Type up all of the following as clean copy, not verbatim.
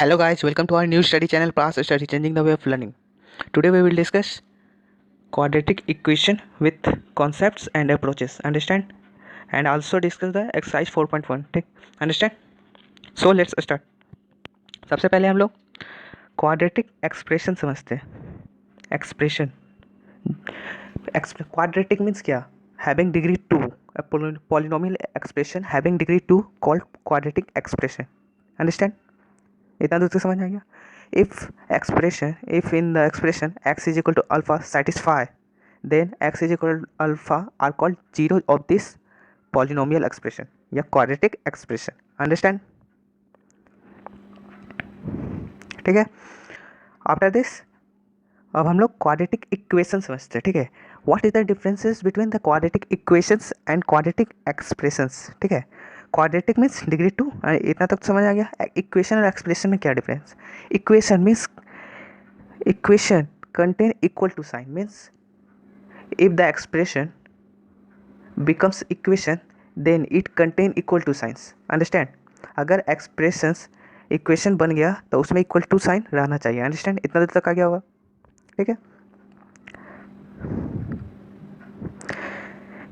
Hello guys, welcome to our new study channel Pass Study Changing the Way of Learning. Today we will discuss quadratic equation with concepts and approaches. Understand? And also discuss the exercise 4.1. ठीक? Understand? So let's start. सबसे पहले हम लोग quadratic expression समझते हैं. Expression quadratic means क्या? Having degree 2. A polynomial expression having degree 2 called quadratic expression. Understand? इतना दूर तक समझ आ गया. If in the expression x is equal to alpha satisfy, then x is equal to alpha are called zero of this polynomial expression या quadratic expression. Understand? ठीक है. After this अब हम लोग क्वाड्रेटिक इक्वेशन समझते हैं. ठीक है. What is the differences between the quadratic equations and quadratic expressions. ठीक है. Quadratic means degree 2. इतना तक समझ आ गया. इक्वेशन और एक्सप्रेशन में क्या difference? Equation means equation contain equal to sign, means if the expression becomes equation then it contain equal to signs. Understand? अगर expressions equation बन गया तो उसमें equal to sign रहना चाहिए. Understand? इतना देर तक आ गया होगा. ठीक है.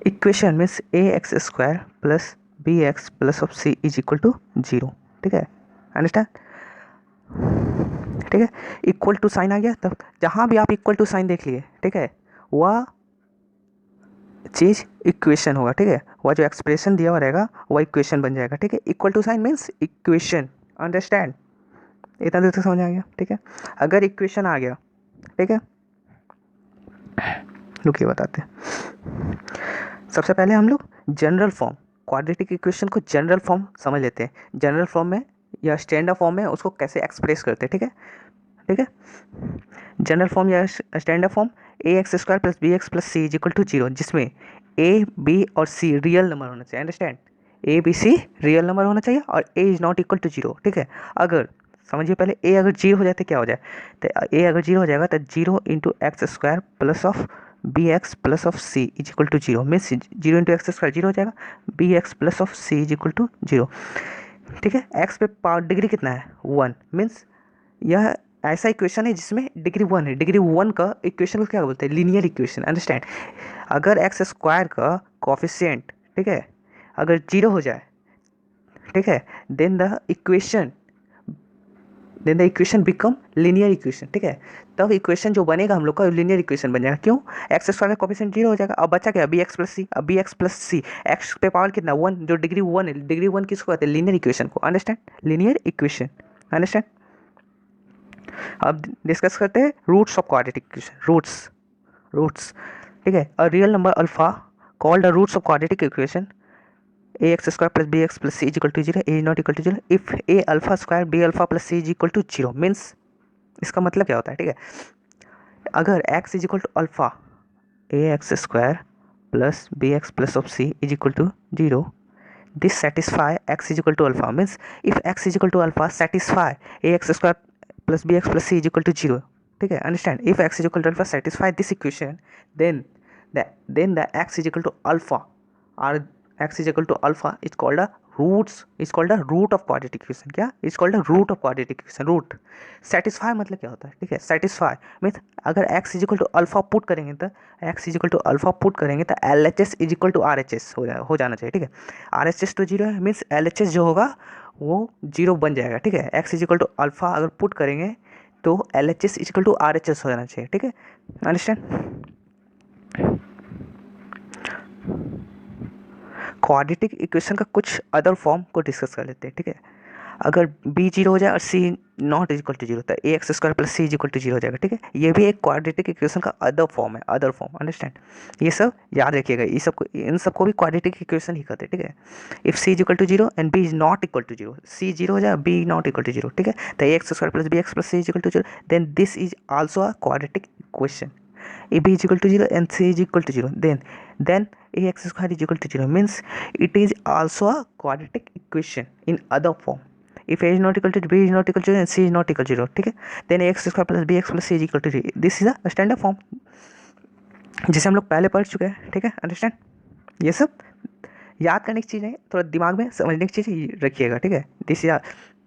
Equation means ax square plus bx plus of c is equal to 0. ठीक है. अंडरस्टैंड? ठीक है. इक्वल टू साइन आ गया. तब जहाँ भी आप इक्वल टू साइन देख लिए, ठीक है, वह चीज़ इक्वेशन होगा. ठीक है. वह जो एक्सप्रेशन दिया हुआ रहेगा वह इक्वेशन बन जाएगा. ठीक है. Equal to sign means equation. Understand? इतना देर तक समझ आ गया. ठीक है. अगर इक्वेशन आ गया, ठीक है, रुकिए बताते हैं. सबसे पहले हम लोग जनरल फॉर्म क्वाड्रेटिक इक्वेशन को जनरल फॉर्म समझ लेते हैं. जनरल फॉर्म में या स्टैंडर्ड फॉर्म में उसको कैसे एक्सप्रेस करते हैं. ठीक है. ठीक है. जनरल फॉर्म या standard form A x square plus B x plus C is equal to 0, जिसमें ए बी और सी रियल नंबर होना चाहिए. Understand? A B C real number होना चाहिए और A is not equal to 0. ठीक है. अगर समझिए पहले ए अगर 0 हो जाए तो क्या हो जाए? तो ए अगर 0 हो जाएगा तो 0 into x square plus of B x plus of C is equal to 0. Means 0 into x square 0 हो जाएगा. B x plus of C is equal to 0. ठीक है. एक्स पे पावर डिग्री कितना है? 1. मीन्स यह ऐसा इक्वेशन है जिसमें डिग्री 1 है. डिग्री 1 का इक्वेशन को क्या बोलते हैं? Linear equation. अंडरस्टैंड? अगर एक्स स्क्वायर का कोफिशिएंट, ठीक है, अगर 0 हो जाए, ठीक है, then the equation become linear equation. ठीक है. तब इक्वेशन जो बनेगा हम लोग का लीनियर इक्वेशन बन जाएगा. क्यों? एक्स स्क्वायर का कोफिशिएंट 0 हो जाएगा. अब बचा क्या? बी एक्स प्लस सी. अब बी एक्स प्लस सी, एक्स पे पावर कितना? 1. जो डिग्री 1 है, डिग्री 1 किसको कहते हैं? लीनियर इक्वेशन को. अंडरस्टैंड? Linear equation. अंडरस्टैंड? अब डिस्कस करते हैं roots of quadratic equation. Roots. ठीक है. A real number alpha called the roots of quadratic equation A x square plus B x plus C is equal to 0, A is not equal to 0 if A alpha square B alpha plus C is equal to 0. Means इसका मतलब क्या होता है? ठीक है. अगर X is equal to alpha A x square plus B x plus of C is equal to 0, this satisfy X is equal to alpha. Means if X is equal to alpha satisfy A x square plus bx plus c is equal to 0. ठीक है. Understand? If x is equal to alpha satisfy this equation, then the x is equal to alpha or x is equal to alpha is called a root of quadratic equation. क्या? is called a root of quadratic equation. root. satisfy मतलब क्या होता है? ठीक है. satisfy means अगर x is equal to alpha put करेंगे तो LHS is equal to RHS हो जाना चाहिए. ठीक है. RHS तो 0 है. मीन्स LHS जो होगा वो 0 बन जाएगा. ठीक है. x is equal to alpha अगर पुट करेंगे तो LHS is equal to RHS हो जाना चाहिए. ठीक है. अंडरस्टैंड? क्वाड्रेटिक इक्वेशन का कुछ अदर फॉर्म को डिस्कस कर लेते हैं. ठीक है. अगर b 0 हो जाए और c नॉट इक्वल टू 0 तो a x square plus C is equal to 0 हो जाएगा. ठीक है. ये भी एक क्वाड्रेटिक इक्वेशन का अदर फॉर्म है. Other form. अंडरस्टैंड? ये सब याद रखिएगा. इन सबको भी क्वाड्रेटिक इक्वेशन ही कहते हैं. ठीक है. If c is equal to 0 and b is not equal to 0, c 0 हो जाए b नॉट इक्वल टू 0. ठीक है. तो a x square plus B x plus C is equal to 0, then this is also a quadratic equation. if b is equal to 0 and c is equal to 0, then ax square is equal to 0 means it is also a quadratic equation in other form. if a is not equal to b is not equal to 0 and c is not equal to 0, ठीक है, then ax square plus bx plus c is equal to 0. this is a standard form जिसे हम लोग पहले पढ़ चुके हैं. ठीक है. अंडरस्टैंड? ये सब याद करने की चीज़ है, थोड़ा दिमाग में समझने की चीज़ रखिएगा. ठीक है.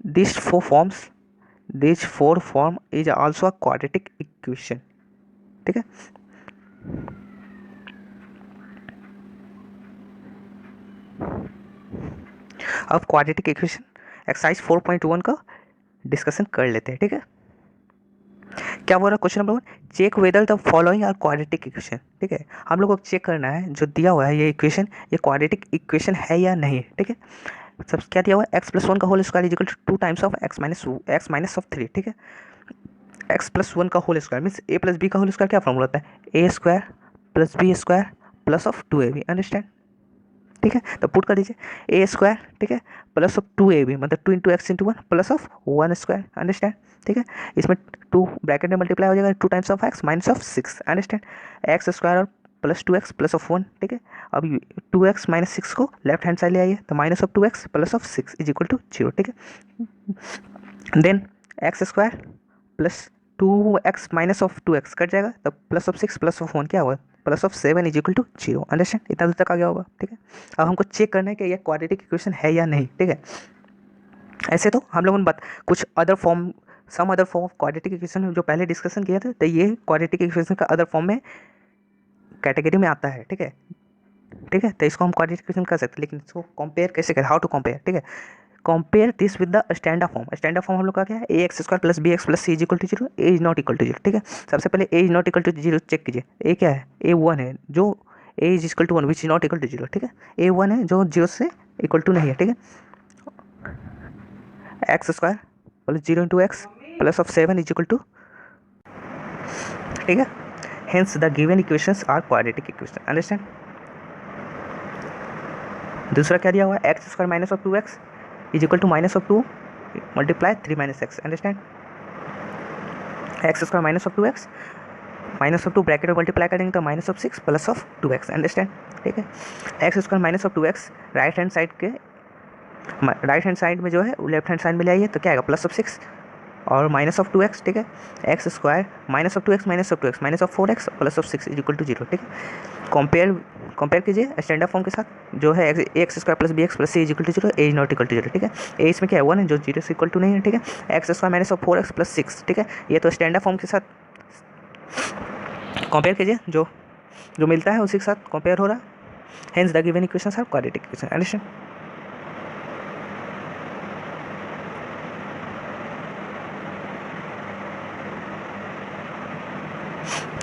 This 4 forms this four form is also a quadratic equation, ठीक है। अब क्वाड्रेटिक इक्वेशन एक्सरसाइज 4.1 का डिस्कशन कर लेते हैं, ठीक है। क्या बोल रहा है question number 1, check whether the following are quadratic equation, ठीक है। हम लोग को चेक करना है जो दिया हुआ है ये इक्वेशन, ये क्वाड्रेटिक इक्वेशन है या नहीं, ठीक है। सब क्या दिया हुआ है, एक्स प्लस वन का whole square is equal to 2 times of x minus of 3, ठीक है। एक्स प्लस वन का whole square means a plus b का होल स्क्वायर क्या फॉर्मूला होता है, a square plus b square plus of 2ab, understand, ठीक है। तो पुट कर दीजिए ए स्क्वायर, ठीक है, प्लस ऑफ 2ab मतलब 2 into x into one plus of 1 square, understand, ठीक है। इसमें 2 ब्रैकेट में मल्टीप्लाई हो जाएगा 2 times of x minus of 6, understand, x square और प्लस 2x प्लस ऑफ 1, ठीक है। अब 2x माइनस 6 को लेफ्ट हैंड साइड ले आइए तो minus of 2x plus of 6 is equal to 0, ठीक है। Then X square plus 2x minus of 2x cut जाएगा तो प्लस ऑफ 6 प्लस ऑफ 1 क्या होगा, plus of 7 is equal to 0, understand, इतना दूर तक आ गया होगा, ठीक है। अब हमको चेक करना है कि यह क्वाड्रेटिक इक्वेशन है या नहीं, ठीक है। ऐसे तो हम लोगों ने कुछ other form some other form of quadratic equation जो पहले डिस्कशन किया था, तो ये क्वाड्रेटिक इक्वेशन का अदर फॉर्म में कैटेगरी में आता है, ठीक है, ठीक है। तो इसको हम क्वाड्रेटिक इक्वेशन कर सकते हैं, लेकिन इसको कंपेयर कैसे करें, हाउ टू कंपेयर, ठीक है। Compare this with the standard form, standard form हम लोग का क्या है, a x square plus B x plus C is equal to 0, A is not equal to 0, ठीक है। सबसे पहले a is not equal to 0 check कीजिए, ए क्या है, ए 1 है, जो a is equal to 1 which is not equal to 0, ठीक है। ए 1 है जो 0 से इक्वल टू नहीं है, ठीक है। X square plus 0 into X plus of 7 is equal to, ठीक है। Hence the given equations are quadratic equation, understand. दूसरा क्या दिया हुआ है, x square minus of 2x is equal to minus of 2 multiply 3 minus X, understand. X square minus of 2x minus of 2 bracket में multiply करेंगे तो minus of 6 plus of 2x, understand, ठीक है। X square minus of 2x right hand side में जो है left hand side में ले आइए तो क्या आएगा, प्लस ऑफ 6 और माइनस ऑफ 2x, ठीक है। X square minus of 2x minus of 2x minus of 4x plus of 6 is equal to 0, ठीक है। कंपेयर कीजिए स्टैंडर्ड फॉर्म के साथ जो है x square plus B x plus C is equal to 0, A is not equal to 0, ठीक है। ए इसमें क्या है 1 है जो 0 से इक्वल टू नहीं है, ठीक है। X square minus of 4x plus 6, ठीक है। ये तो स्टैंडर्ड फॉर्म के साथ कंपेयर कीजिए, जो मिलता है उसी के साथ कंपेयर हो रहा है। Hence the given equations are quadratic equation, understand.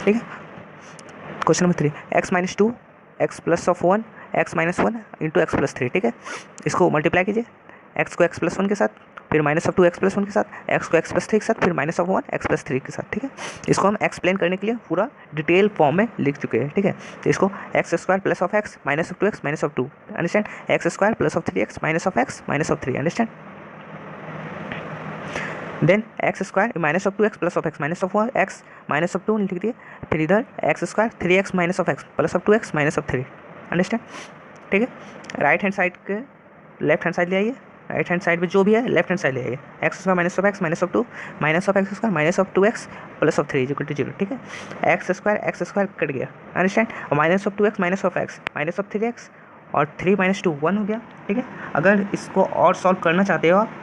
ठीक है। Question number 3, X minus 2 X plus of 1 X minus 1 into X plus 3, ठीक है। इसको मल्टीप्लाई कीजिए, एक्स को एक्स प्लस 1 के साथ, फिर माइनस ऑफ 2 एक्स प्लस 1 के साथ, एक्स को एक्स प्लस 3 के साथ, फिर माइनस ऑफ 1 एक्स प्लस 3 के साथ, ठीक है। इसको हम एक्सप्लेन करने के लिए पूरा डिटेल फॉर्म में लिख चुके हैं, ठीक है। तो इसको X square plus of x minus of 2x minus of 2, understand, x square plus of 3x minus of x minus of 3, understand. Then X square minus of 2x plus of x minus of x minus of 2 लिख दिए, फिर इधर X square 3x minus of x plus of 2x minus of 3, understand, ठीक है। Right hand side के left hand side ले आइए, right hand side में जो भी है लेफ्ट हैंड साइड ले आइए, X square minus of x minus of 2 minus of x square minus of 2x plus of 3 is equal to 0, ठीक है। एक्स स्क्वायर कट गया, अंडरस्टैंड, और minus of 2x minus of x minus of 3x और 3 minus 2 1 हो गया, ठीक है। अगर इसको और सॉल्व करना चाहते हो आप,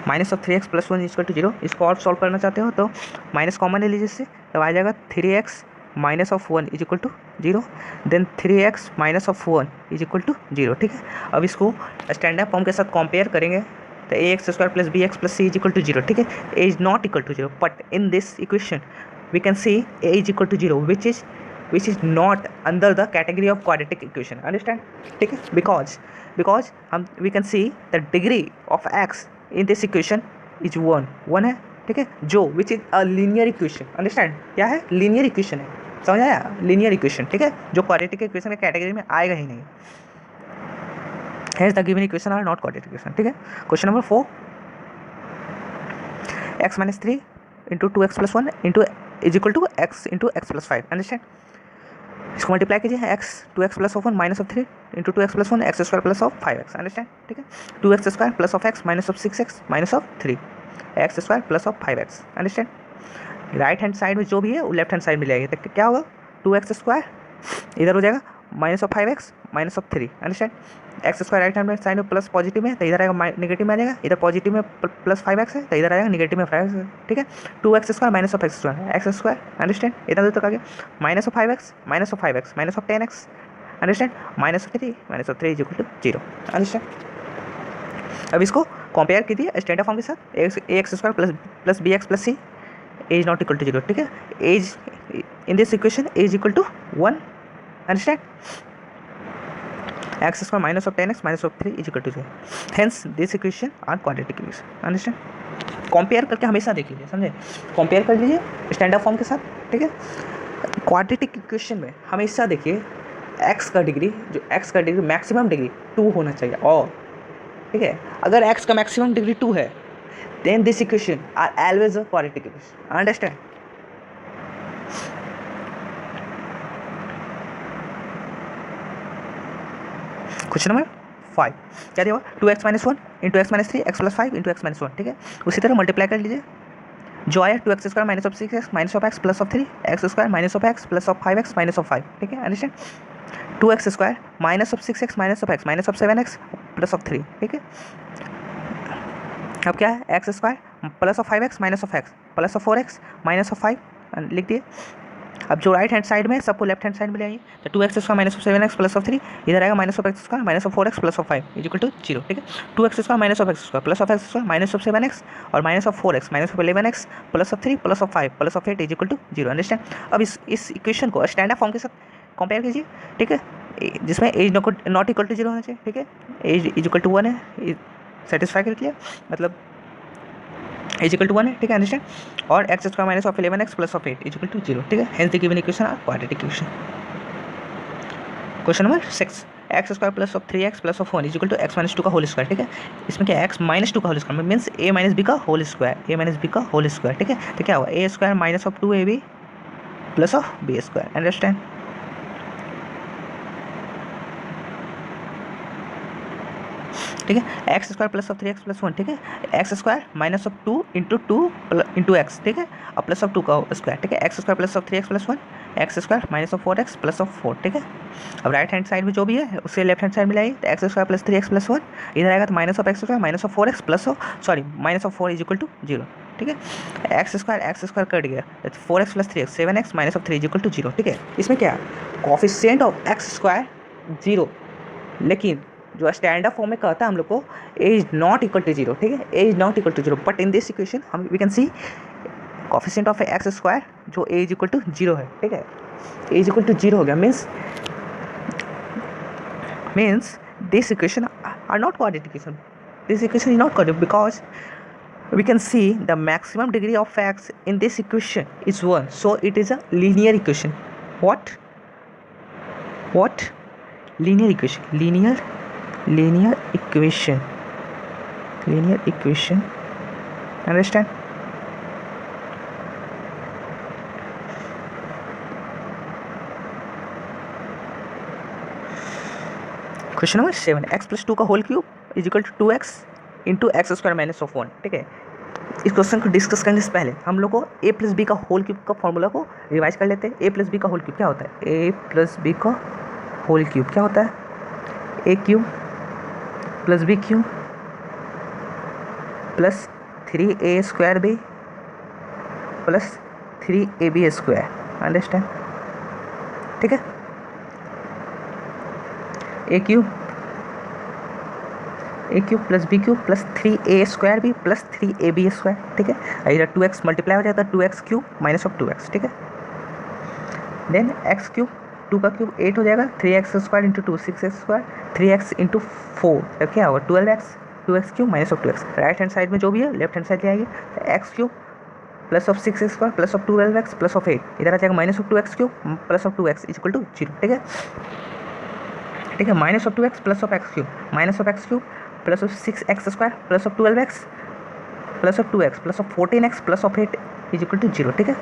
minus of 3x plus 1 equal to 0, इसको और सॉल्व करना चाहते हो तो माइनस कॉमन ले लीजिए इससे, तब आ जाएगा 3x minus of 1 is equal to 0, then 3x minus of 1 is equal to 0, ठीक है। अब इसको स्टैंडर्ड फॉर्म के साथ कंपेयर करेंगे तो a x square plus B x plus C is equal to 0, ठीक है। A is not equal to 0, but in this equation we can see a is equal to 0 which is not under the category of quadratic equation, understand, ठीक है। because हम we can see the degree of x in this equation is 1 है, ठीक है, जो which is a linear equation, understand, क्या है, linear equation है, समझ आया, linear equation, ठीक है, जो quadratic equation के कैटेगरी में आएगा ही नहीं। Hence the given equation are not quadratic equation, ठीक है। Question number 4, x minus 3 into 2x plus 1 into is equal to x into X plus 5, understand. इसको मल्टीप्लाई कीजिए, x 2x plus of 1 minus of 3 into 2x plus 1 X square plus of 5x, understand, ठीक है। 2x square plus of x minus of 6x minus of 3 X square plus of 5x, understand. Right hand side में जो भी है वो left hand side में ले आइए तो क्या होगा, 2x स्क्वायर इधर हो जाएगा minus of 5x minus of 3, understand. X square right hand side में प्लस पॉजिटिव में तो इधर आएगा नेगेटिव में आ जाएगा, इधर पॉजिटिव में प्लस 5x है तो इधर आएगा नेगेटिव में 5x है, ठीक है। 2x square minus of x square, understand, इतना दूर तक आ गया। Minus of 5x minus of 5x minus of 10x, understand, minus of 3 is equal to 0, understand. अब इसको कंपेयर कीजिए स्टैंडर्ड फॉर्म के साथ, a x square plus B x plus c as not equal to 0, ठीक है। As in this equation as equal to 1, understand. X square minus of 10x minus of 3 is equal to 0, hence this equation are quadratic equation, understand. Compare करके हमेशा देख लीजिए, समझे, compare कर लीजिए standard form के साथ, ठीक है। क्वाड्रेटिक इक्वेशन में हमेशा देखिए एक्स का डिग्री मैक्सिमम डिग्री 2 होना चाहिए, और ठीक है, अगर x का मैक्सिमम डिग्री 2 है then this equation are always a quadratic equation, understand। Question number 5 क्या दिया हुआ, 2x minus 1 into x minus 3 x plus 5 into x minus 1, ठीक है। उसी तरह मल्टीप्लाई कर लीजिए, जो आया 2x square minus of 6x minus of x plus of 3 X square minus of x plus of 5x minus of 5, ठीक है, understand. 2x square minus of 6x minus of x minus of 7x plus of 3, ठीक है। अब क्या है, x square plus of 5x minus of x plus of 4x minus of 5 लिख दिए। अब जो राइट हैंड साइड में सबको लेफ्ट हैंड साइड में ले आइए, तो 2x square minus of 7x plus of 3 इधर आएगा minus of x square minus of 4x plus of 5 is equal to 0, ठीक है। 2x square minus of x square plus of x square minus of 7x और minus of 4x minus of 11x plus of 3 plus of 5 plus of 8 is equal to 0, understand. अब इस equation को standard form के साथ compare कीजिए, ठीक है, जिसमें एज नॉट इक्वल टू 0 होना चाहिए, ठीक है। एज इज इक्वल टू 1 है, सेटिस्फाई कर लिया, मतलब इज इक्वल टू 1 है, ठीक है, अंडरस्टैंड। और x square minus of 11x plus of 8 is equal to 0, ठीक है, hence the given equation are quadratic equation. Question number 6 x square plus of 3x plus of 1 is equal to x minus 2 का whole square, ठीक है। इसमें क्या है, x minus 2 का whole square means a minus b का whole square, a minus b का whole square, ठीक है। तो क्या हुआ, a square minus of 2ab plus of b square, understand. ठीक है, x square plus of 3x plus 1, ठीक है। X square minus of 2 into x, ठीक है, और प्लस ऑफ 2 का स्क्वायर, ठीक है। X square plus of 3x plus 1 X square minus of 4x plus of 4, ठीक है। अब राइट हैंड साइड में जो भी है उससे लेफ्ट हैंड साइड में लाइए, तो x square plus 3x plus 1 इधर आएगा तो minus of x square minus of 4x plus of minus of 4 is equal to 0, ठीक है। एक्स स्क्वायर कट गया, 4x प्लस 3x 7x minus of 3 is equal to 0, ठीक है। इसमें क्या कोफिशिएंट ऑफ एक्स स्क्वायर 0, लेकिन जो स्टैंडर्ड फॉर्म में कहता है हम लोग को एज नॉट इक्वल टू 0, ठीक है, as not equal to 0, but in this equation हम we can see coefficient of x square जो एज इक्वल टू 0 है, ठीक है, एज इक्वल टू 0 हो गया, means this equation are not quadratic equation, this equation is not quadratic because we can see the maximum degree of x in this equation is 1, so it is a linear equation. What linear equation, understand? Question number 7 x plus 2 का whole cube is equal to 2x into x square minus of 1, ठीक है। इस question को discuss करने से पहले हम लोग को ए प्लस बी का होल क्यूब का फॉर्मूला को रिवाइज कर लेते हैं। ए प्लस बी का होल क्यूब क्या होता है, ए प्लस बी का होल क्यूब क्या होता है, a cube plus b cube plus 3a square b plus 3ab square, understand, ठीक है। A cube plus b cube plus 3a square b plus 3ab square, ठीक है। इधर 2x मल्टीप्लाई हो जाता है, 2x cube minus of 2x, ठीक है। देन x क्यूब 2 का क्यूब 8 हो जाएगा, 3x square into 2 6x square 3x into 4 तो क्या होगा 12x, 2x cube minus of 2x। Right hand side में जो भी है लेफ्ट हैंड साइड ले आएगी, तो x cube plus of 6x square plus of 12x plus of 8 इधर आ जाएगा minus of 2x cube plus of 2x is equal to 0, ठीक है, ठीक है। Minus of 2x plus of x cube minus of x cube plus of 6x square plus of 12x plus of 2x plus of 14x plus of 8 is equal to 0, ठीक है,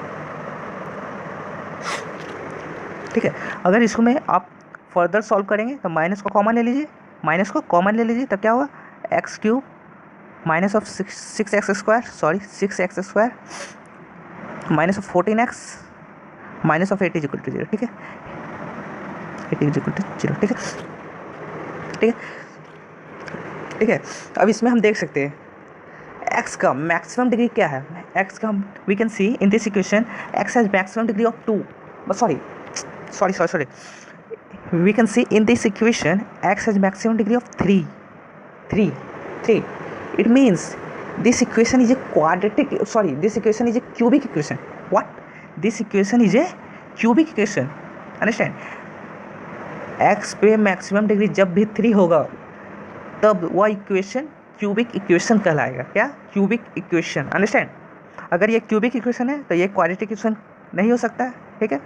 ठीक है। अगर इसको में आप फर्दर सॉल्व करेंगे तो माइनस को कॉमन ले लीजिए, तब क्या होगा x cube minus of 6x square minus of 14x minus of 8 is equal to 0, ठीक है। 8 इज इक्वल टू 0। ठीक है, ठीक है, ठीक है। अब इसमें हम देख सकते हैं x का मैक्सिमम डिग्री क्या है। x का we can see in this equation x has maximum degree of 2, sorry, we can see in this equation x has maximum degree of 3. It means this equation is a this equation is a cubic equation. What? This equation is a cubic equation. Understand? x पे maximum degree जब भी 3 होगा तब वह equation cubic equation कहलाएगा। क्या? Cubic equation. Understand? अगर ये क्यूबिक इक्वेशन है तो ये क्वाड्रेटिक इक्वेशन नहीं हो सकता है। ठीक है,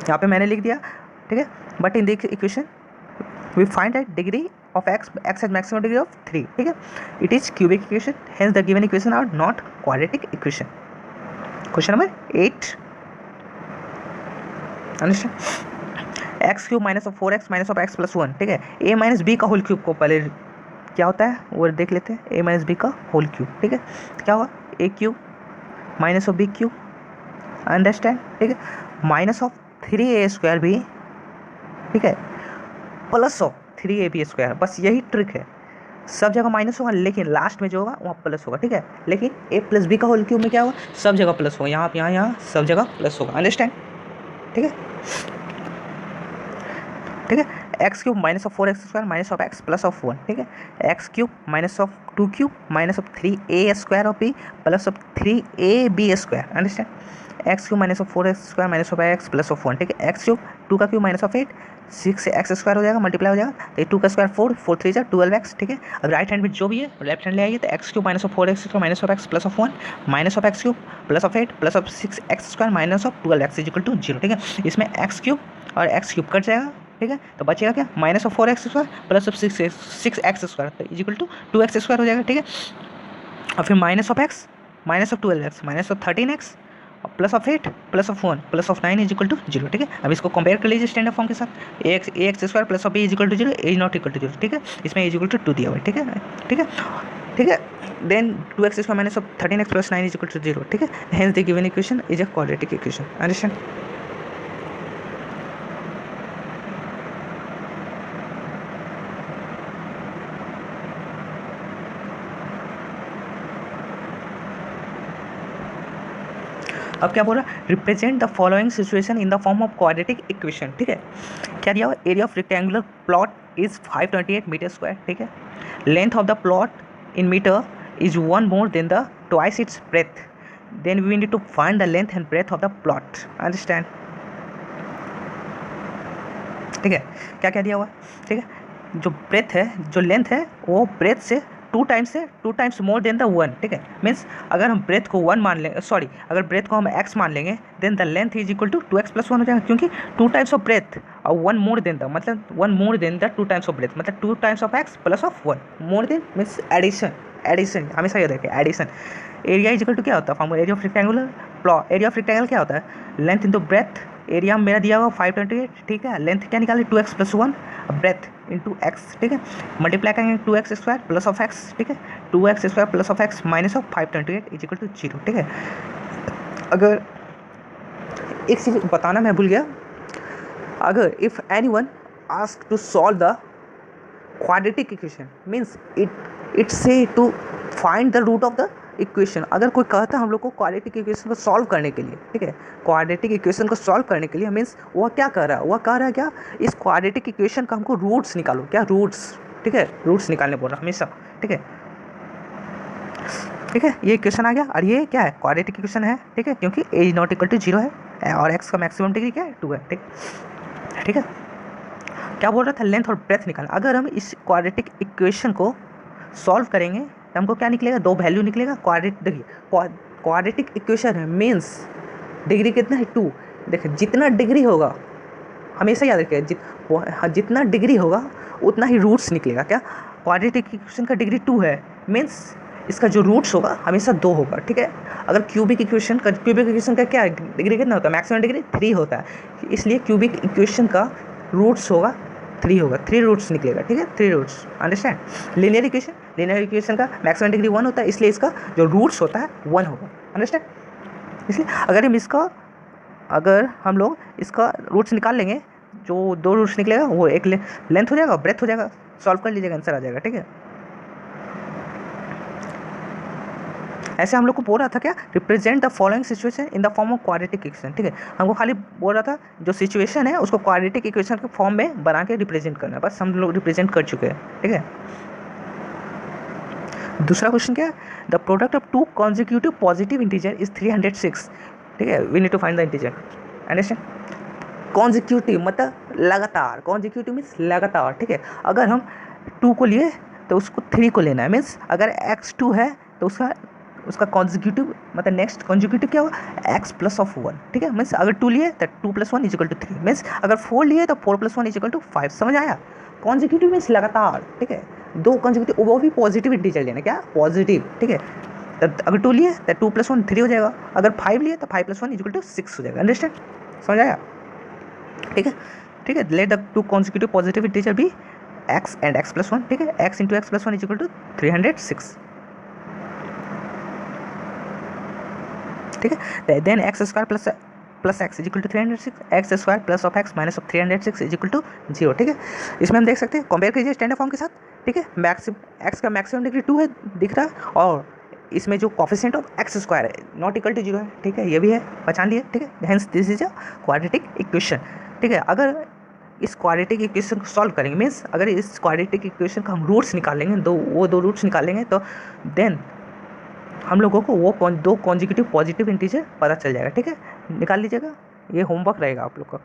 यहाँ पे मैंने लिख दिया। ठीक है, but in this equation we find that degree of x has maximum degree of 3। ठीक है, it is cubic equation, hence the given equation are not quadratic equation. Question number 8, understand? X cube minus of 4x minus of x plus 1। ठीक है, a minus b का whole cube को पहले क्या होता है वो देख लेते हैं। a माइनस बी का होल क्यूब। ठीक है, क्या होगा? a cube minus of b cube. Understand? ठीक है, माइनस ऑफ 3a स्क्वायर भी, ठीक है, प्लस ऑफ 3ab स्क्वायर। बस यही ट्रिक है, सब जगह माइनस होगा लेकिन लास्ट में जो होगा वहाँ प्लस होगा। ठीक है, लेकिन a प्लस बी का होल क्यूब में क्या होगा? सब जगह प्लस होगा, यहाँ सब जगह प्लस होगा। अंडरस्टैंड? ठीक है, ठीक है, x cube minus of 4x square minus of x plus of 1। ठीक है, x cube minus of 2 cube minus of 3a square of b plus of 3ab square. Understand? X cube minus of 4x square minus of x plus of 1। ठीक है, x cube 2 का cube minus of 8, 6 से x square हो जाएगा, multiply हो जाएगा, तो 2 का स्क्वायर 4 3 जा 12x। ठीक है, अब राइट हैंड में जो भी है लेफ्ट हैंड ले आइए, तो x cube minus of 4x square minus of x plus of 1 minus of x cube plus of 8 plus of 6x square minus of 12x is equal to 0। ठीक है, इसमें एक्स क्यूब और x cube cut जाएगा। ठीक है, तो बचेगा क्या? Minus of 4x square plus of 6x square is equal to 2x square हो जाएगा। ठीक है, और फिर minus of x minus of 12x minus of 13x plus of 8 plus of 1 plus of 9 is equal to 0। ठीक है, अब इसको कंपेयर कर लीजिए स्टैंडर्ड फॉर्म के साथ। ax square plus of b is equal to 0, a is not equal to 0। ठीक है, इसमें इज इक्वल टू 2 दिया हुआ है। ठीक है, ठीक है, ठीक है, then 2x square minus of 13x plus 9 is equal to 0। ठीक है, hence the given equation is a quadratic equation. Understand? अब क्या बोल रहा है? Represent the following situation in the form of quadratic equation. ठीक है, क्या दिया हुआ? Area of rectangular plot is 528 metre square. ठीक है, length of the plot in metre is 1 more than the twice it's breath, then we need to find the length and breadth of the plot. Understand? ठीक है, क्या क्या दिया हुआ? ठीक है, जो ब्रेथ है, जो लेंथ है, वो ब्रेथ से 2 टाइम्स मोर देन द 1। ठीक है, मीन्स अगर हम ब्रेथ को 1 मान लेंगे, सॉरी, अगर ब्रेथ को हम x मान लेंगे then the length is equal to 2x plus 1 हो जाएगा, क्योंकि 2 टाइम्स ऑफ ब्रेथ और 1 मोर देन द, मतलब 1 more than the 2 times of breadth, मतलब 2 times of x plus of 1 more than means addition हमेशा याद रखें, addition. Area is equal to क्या होता है? Formula area of rectangular plot, area of rectangle क्या होता है? Length into breadth. एरिया मेरा दिया हुआ 528। ठीक है, लेंथ क्या निकाले? 2x plus 1, breath into x. ठीक है, मल्टीप्लाई करेंगे 2x square plus of x। ठीक है, 2x square plus of x minus of 528 is equal to 0। ठीक है, अगर एक चीज़ बताना मैं भूल गया, अगर if anyone ask to solve the quadratic equation means it say to find the root of the equation. अगर कोई कहता है हम लोग को क्वाड्रेटिक इक्वेशन को सॉल्व करने के लिए, ठीक है, क्वाड्रेटिक इक्वेशन को सॉल्व करने के लिए मीन्स वह क्या कर रहा है? वह कह रहा है क्या? इस क्वाड्रेटिक इक्वेशन का हमको रूट्स निकालो। क्या? रूट्स। ठीक है, रूट्स निकालने बोल रहा हमेशा। ठीक है, ठीक है, ये इक्वेशन आ गया और ये क्या है? क्वाड्रेटिक इक्वेशन है। ठीक है, क्योंकि a is not equal to 0 है और x का मैक्सिमम डिग्री क्या है? 2 है। ठीक है, क्या बोल रहा था? लेंथ और ब्रेथ निकालना। अगर हम इस क्वाड्रेटिक इक्वेशन को सॉल्व करेंगे तो हमको क्या निकलेगा? 2 वैल्यू निकलेगा। क्वाड्रेटिक इक्वेशन है मीन्स डिग्री कितना है? 2। देखिए, जितना डिग्री होगा हमेशा याद रखिए, जितना डिग्री होगा उतना ही रूट्स निकलेगा। क्या? क्वाड्रेटिक इक्वेशन का डिग्री 2 है मीन्स इसका जो रूट्स होगा हमेशा 2 होगा। ठीक है, अगर क्यूबिक इक्वेशन का क्या डिग्री कितना होता है? मैक्सिमम डिग्री 3 होता है, इसलिए क्यूबिक इक्वेशन का रूट्स होगा 3 होगा, 3 रूट्स निकलेगा। ठीक है, 3 रूट्स। अंडरस्टैंड? लीनियर इक्वेशन का मैक्सिमम डिग्री 1 होता है, इसलिए इसका जो रूट्स होता है 1 होगा। अंडरस्टैंड? इसलिए अगर हम इसका अगर हम लोग इसका रूट्स निकाल लेंगे, जो दो रूट्स निकलेगा वो एक लेंथ हो जाएगा, ब्रेथ हो जाएगा, सॉल्व कर लीजिएगा, आंसर आ जाएगा। ठीक है, ऐसे हम लोग को बोल रहा था क्या, represent the following situation in the form of quadratic equation. ठीक है, हमको खाली बोल रहा था जो सिचुएशन है उसको क्वाड्रेटिक इक्वेशन के फॉर्म में बना के रिप्रेजेंट करना है, बस हम लोग रिप्रेजेंट कर चुके हैं। ठीक है, दूसरा क्वेश्चन क्या है, the product of two consecutive positive integer is 306। ठीक है, we need to find the integer, understand. Consecutive मतलब लगातार, कॉन्जिक्यूटिव मीन्स लगातार। ठीक है, अगर हम 2 को लिए तो उसको 3 को लेना है, मीन्स अगर x2 है तो उसका कॉन्जिक्यूटिव मतलब नेक्स्ट कॉन्जिक्यूटिव क्या होगा, x प्लस ऑफ 1। ठीक है, मीन्स अगर 2 लिए तो 2 + 1 = 3, मीन्स अगर 4 लिए तो 4 + 1 = 5। समझ आया, कॉन्जिक्यूटिव मीन्स लगातार। ठीक है, दो कॉन्जिक्यूटिव, वो भी पॉजिटिव इंटीजर लेना, क्या पॉजिटिव। ठीक है, तब अगर 2 लिए तो 2 + 1 3 हो जाएगा, अगर 5 लिए तो 5 + 1 = 6 हो जाएगा, अंडरस्टैंड, समझ आया। ठीक है, ठीक है, let the two consecutive positive integer be x and x + 1। ठीक है, x × x + 1 = 306। ठीक है, then x² plus x = 306, x² plus of x minus of 306 = 0। ठीक है, इसमें हम देख सकते हैं, कंपेयर कीजिए स्टैंडर्ड फॉर्म के साथ। ठीक है, x का मैक्सिमम डिग्री 2 है दिख रहा है, और इसमें जो कोफिशिएंट ऑफ x² है नॉट इक्वल टू 0 है। ठीक है, ये भी है, पहचान लिए। ठीक है, hence this is a quadratic equation. ठीक है, अगर इस क्वाड्रेटिक इक्वेशन को सॉल्व करेंगे, मीन्स अगर इस क्वाड्रेटिक इक्वेशन का हम रूट्स निकालेंगे, दो रूट्स निकालेंगे, तो देन हम लोगों को वो दो कॉन्जिक्यूटिव पॉजिटिव इंटीजर पता चल जाएगा। ठीक है, निकाल लीजिएगा, ये होमवर्क रहेगा आप लोग का।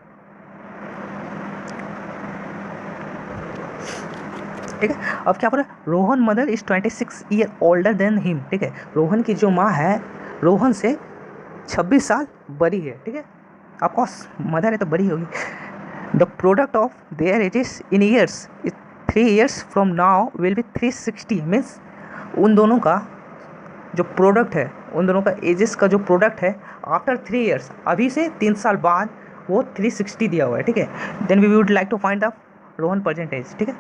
ठीक है, अब क्या बोला, Rohan mother is 26 year older than him. ठीक है, रोहन की जो माँ है रोहन से 26 साल बड़ी है। ठीक है, ऑफकोर्स मदर है तो बड़ी होगी। The product of their edges in years 3 years from now will be 360। Means उन दोनों का जो प्रोडक्ट है, उन दोनों का एजेस का जो प्रोडक्ट है आफ्टर 3 years, अभी से 3 साल बाद वो 360 दिया हुआ है। ठीक है, then we would like to find the Rohan percentage. ठीक है,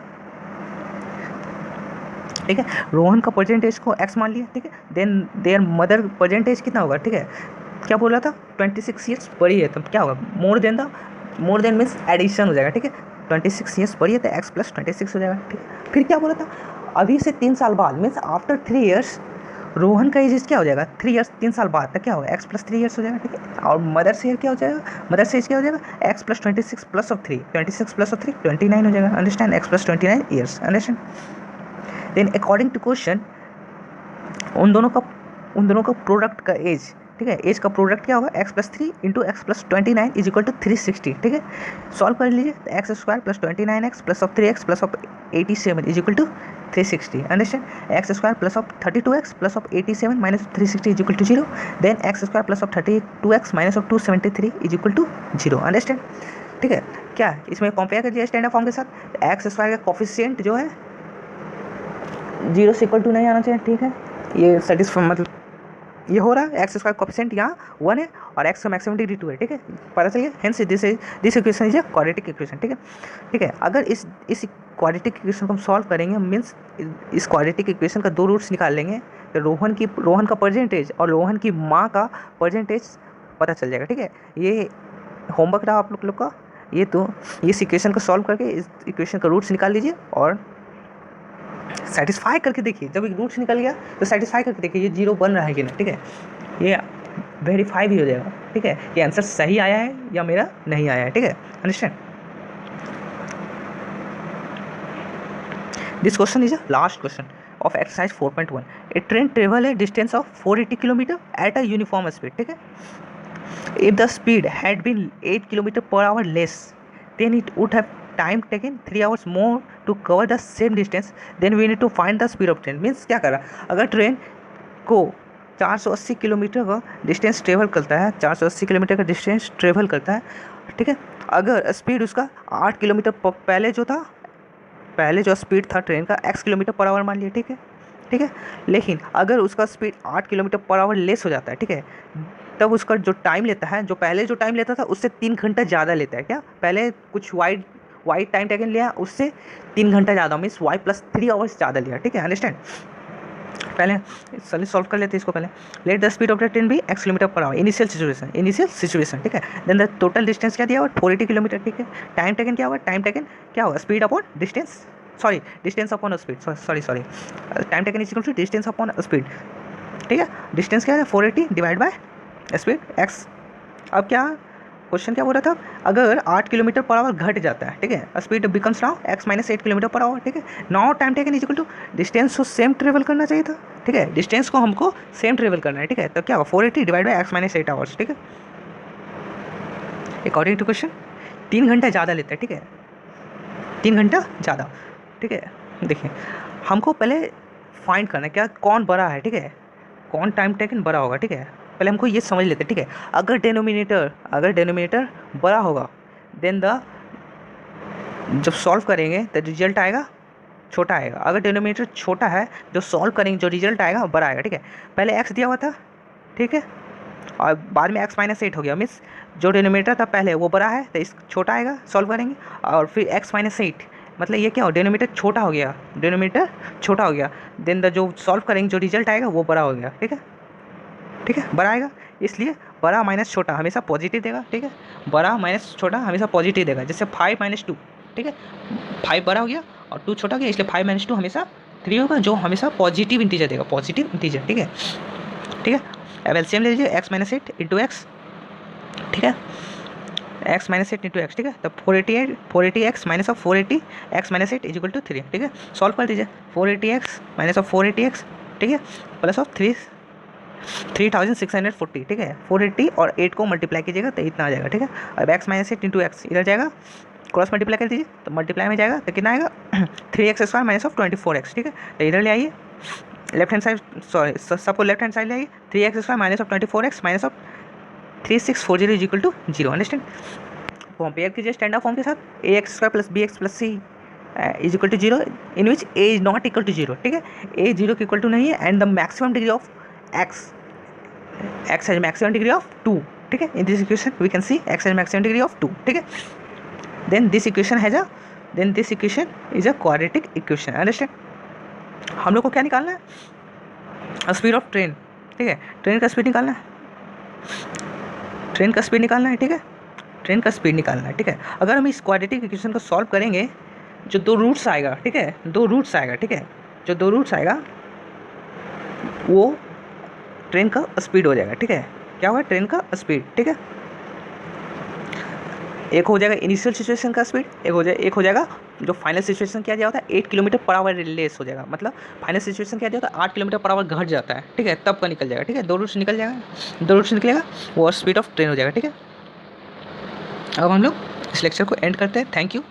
ठीक है, रोहन का परसेंटेज को x मान लिया। ठीक है, देन देयर मदर परसेंटेज कितना होगा। ठीक है, क्या बोला था, 26 years बड़ी है, तो क्या होगा, मोर देन मीन्स एडिशन हो जाएगा। ठीक है, 26 years बड़ी है तो x + 26 हो जाएगा। ठीक है, फिर क्या बोला था, अभी से 3 साल बाद मीन्स आफ्टर 3 years रोहन का एज क्या हो जाएगा, 3 years 3 साल बाद तक क्या होगा, x + 3 years हो जाएगा। ठीक है, और मदर से क्या हो जाएगा, मदर से एज क्या हो जाएगा, x + 26 + 3, 26 + 3 29 हो जाएगा, understand, x + 29 years, understand. Then according to question उन दोनों का प्रोडक्ट का एज, ठीक है, एज का प्रोडक्ट क्या होगा, x + 3 × x + 29 = 360। ठीक है, सॉल्व कर लीजिए, x² + 29x plus of 3x plus of 87 = 360, understand. x² plus of 32x plus of 87 minus 360 = 0। देन x² plus of 32x minus of 273 = 0, understand. ठीक है, क्या इसमें कंपेयर कर दिया स्टैंडर्ड फॉर्म के साथ, x² का कोफिशिएंट जो है 0 से इक्वल टू नहीं आना चाहिए। ठीक है, ये सेटिस्फाई मतलब ये हो रहा है, x² कोफिशिएंट यहाँ 1 है और x का मैक्सिमम डिग्री 2 है। ठीक है, पता चलिए, hence this equation is a quadratic equation. ठीक है, ठीक है, अगर इस क्वाड्रेटिक इक्वेशन को हम सॉल्व करेंगे, मीन्स इस क्वाड्रेटिक इक्वेशन का दो रूट्स निकाल लेंगे, तो रोहन का परसेंटेज और रोहन की माँ का परसेंटेज पता चल जाएगा। ठीक है, ये होमवर्क रहा आप लोग का। ये तो इस इक्वेशन को सॉल्व करके इस इक्वेशन का रूट्स निकाल लीजिए और सेटिस्फाई करके देखिए, जब एक रूट्स निकल गया तो सेटिस्फाई करके देखिए ये 0 बन रहा है कि नहीं। ठीक है, ये वेरीफाई भी हो जाएगा। ठीक है, ये आंसर सही आया है या मेरा नहीं आया है। ठीक है, understand. This question is a last question of exercise 4.1। A train travel a distance of 480 kilometre at a uniform speed. ठीक है, if the speed had been 8 km/h less, then it would have time taken 3 hours more to cover the same distance. Then we need to find the speed of train. Means क्या कर रहा है, अगर train को 480 kilometre का distance travel करता है, 480 kilometre का डिस्टेंस ट्रेवल करता है। ठीक है, अगर स्पीड उसका 8 किलोमीटर पहले जो स्पीड था ट्रेन का x km/h मान लिया। ठीक है, ठीक है, लेकिन अगर उसका स्पीड 8 km/h लेस हो जाता है, ठीक है, तब उसका जो टाइम लेता है, जो पहले जो टाइम लेता था उससे 3 घंटा ज़्यादा लेता है। क्या, पहले कुछ वाइड टाइम टेकन लिया, उससे 3 घंटा ज़्यादा, मीन्स y + 3 hours ज़्यादा लिया। ठीक है, अंडरस्टैंड। पहले चलिए सॉल्व कर लेते हैं इसको। पहले let the speed of the train be x kilometre per hour, initial situation, ठीक है। देन द टोटल डिस्टेंस क्या दिया हुआ, 480 किलोमीटर, ठीक है। टाइम टेकन क्या होगा, टाइम टेकन क्या होगा, speed upon distance, sorry distance upon speed, sorry time taken is equal to distance upon speed, ठीक है। डिस्टेंस क्या है 480 डिवाइड बाय स्पीड x। अब क्या क्वेश्चन क्या बोल रहा था, अगर 8 किलोमीटर पर आवर घट जाता है, ठीक है, speed becomes now x minus 8 kilometre per hour, ठीक है। Now time taken is equal to distance को सेम ट्रेवल करना चाहिए था, ठीक है। डिस्टेंस को हमको सेम ट्रेवल करना है, ठीक है। तो क्या होगा 480 divide by x minus 8 hours, ठीक है। अकॉर्डिंग टू क्वेश्चन 3 घंटा ज़्यादा लेता है, ठीक है, 3 घंटा ज़्यादा, ठीक है। देखिए हमको पहले फाइंड करना है क्या कौन बड़ा है, ठीक है, कौन टाइम टेकन बड़ा होगा, ठीक है। पहले हमको ये समझ लेते हैं, ठीक है। अगर डेनोमिनेटर बड़ा होगा देन द जब सॉल्व करेंगे तो रिजल्ट आएगा छोटा आएगा। अगर डेनोमिनेटर छोटा है जो सॉल्व करेंगे जो रिजल्ट आएगा बड़ा आएगा, ठीक है। पहले x दिया हुआ था, ठीक है, और बाद में x माइनस 8 हो गया, मीन्स जो डेनोमिनेटर था पहले वो बड़ा है तो इस छोटा आएगा, सॉल्व करेंगे, और फिर x माइनस 8 मतलब ये क्या हो, डेनोमीटर छोटा हो गया, देन द जो सॉल्व करेंगे जो रिजल्ट आएगा वो बड़ा हो गया, ठीक है, बड़ा आएगा। इसलिए बड़ा माइनस छोटा हमेशा पॉजिटिव देगा, ठीक है, बड़ा माइनस छोटा हमेशा पॉजिटिव देगा। जैसे 5 माइनस 2, ठीक है, 5 बड़ा हो गया और 2 छोटा हो गया, इसलिए 5 माइनस 2 हमेशा 3 होगा, जो हमेशा पॉजिटिव इंटीजर देगा, ठीक है। अब एलसीएम ले लीजिए x माइनस 8 इंटू एक्स, ठीक है, x माइनस 8 इंटू एक्स, ठीक है। तब 480 x minus of 480 x minus 8 is equal to 3, ठीक है। सॉल्व कर दीजिए 480 x माइनस ऑफ 480 x, ठीक है, प्लस ऑफ 3640, ठीक है। 480 और 8 को मल्टीप्लाई कीजिएगा तो इतना आ जाएगा, ठीक है। अब x माइनस 8 इंटू एक्स इधर जाएगा, क्रॉस मल्टीप्लाई कर दीजिए तो मल्टीप्लाई में जाएगा तो कितना आएगा 3x² माइनस ऑफ 24x, ठीक है। तो इधर ले आइए लेफ्ट हैंड साइड, सॉरी सबको लेफ्ट हैंड साइड ले आइए, 3x² minus of 24x minus of 3640 is equal to 0, understand. Compare कीजिए स्टैंडर्ड फॉर्म के साथ, ax² plus bx plus c is equal to 0 in which a is not equal to 0, ठीक है। a 0 के equal to नहीं है and the maximum degree of x has maximum degree of 2, ठीक है। In this equation we can see x has maximum degree of 2, ठीक है। Then this equation is a quadratic equation, understand. हम लोग को क्या निकालना है, स्पीड ऑफ ट्रेन, ठीक है, ट्रेन का स्पीड निकालना है, ठीक है। अगर हम इस क्वाड्रेटिक इक्वेशन को सॉल्व करेंगे जो 2 रूट्स आएगा, ठीक है, जो 2 रूट्स आएगा वो ट्रेन का स्पीड हो जाएगा, ठीक है। क्या होगा, ट्रेन का स्पीड, ठीक है। एक हो जाएगा इनिशियल सिचुएशन का स्पीड, एक हो जाएगा जो फाइनल सिचुएशन क्या दिया होता है 8 किलोमीटर पर आवर लेस हो जाएगा, मतलब फाइनल सिचुएशन क्या दिया होता है 8 किलोमीटर पर आवर घट जाता है, ठीक है, तब का निकल जाएगा, ठीक है। 2 रूट्स निकलेगा वो स्पीड ऑफ ट्रेन हो जाएगा, ठीक है। अब हम लोग इस लेक्चर को एंड करते हैं। Thank you.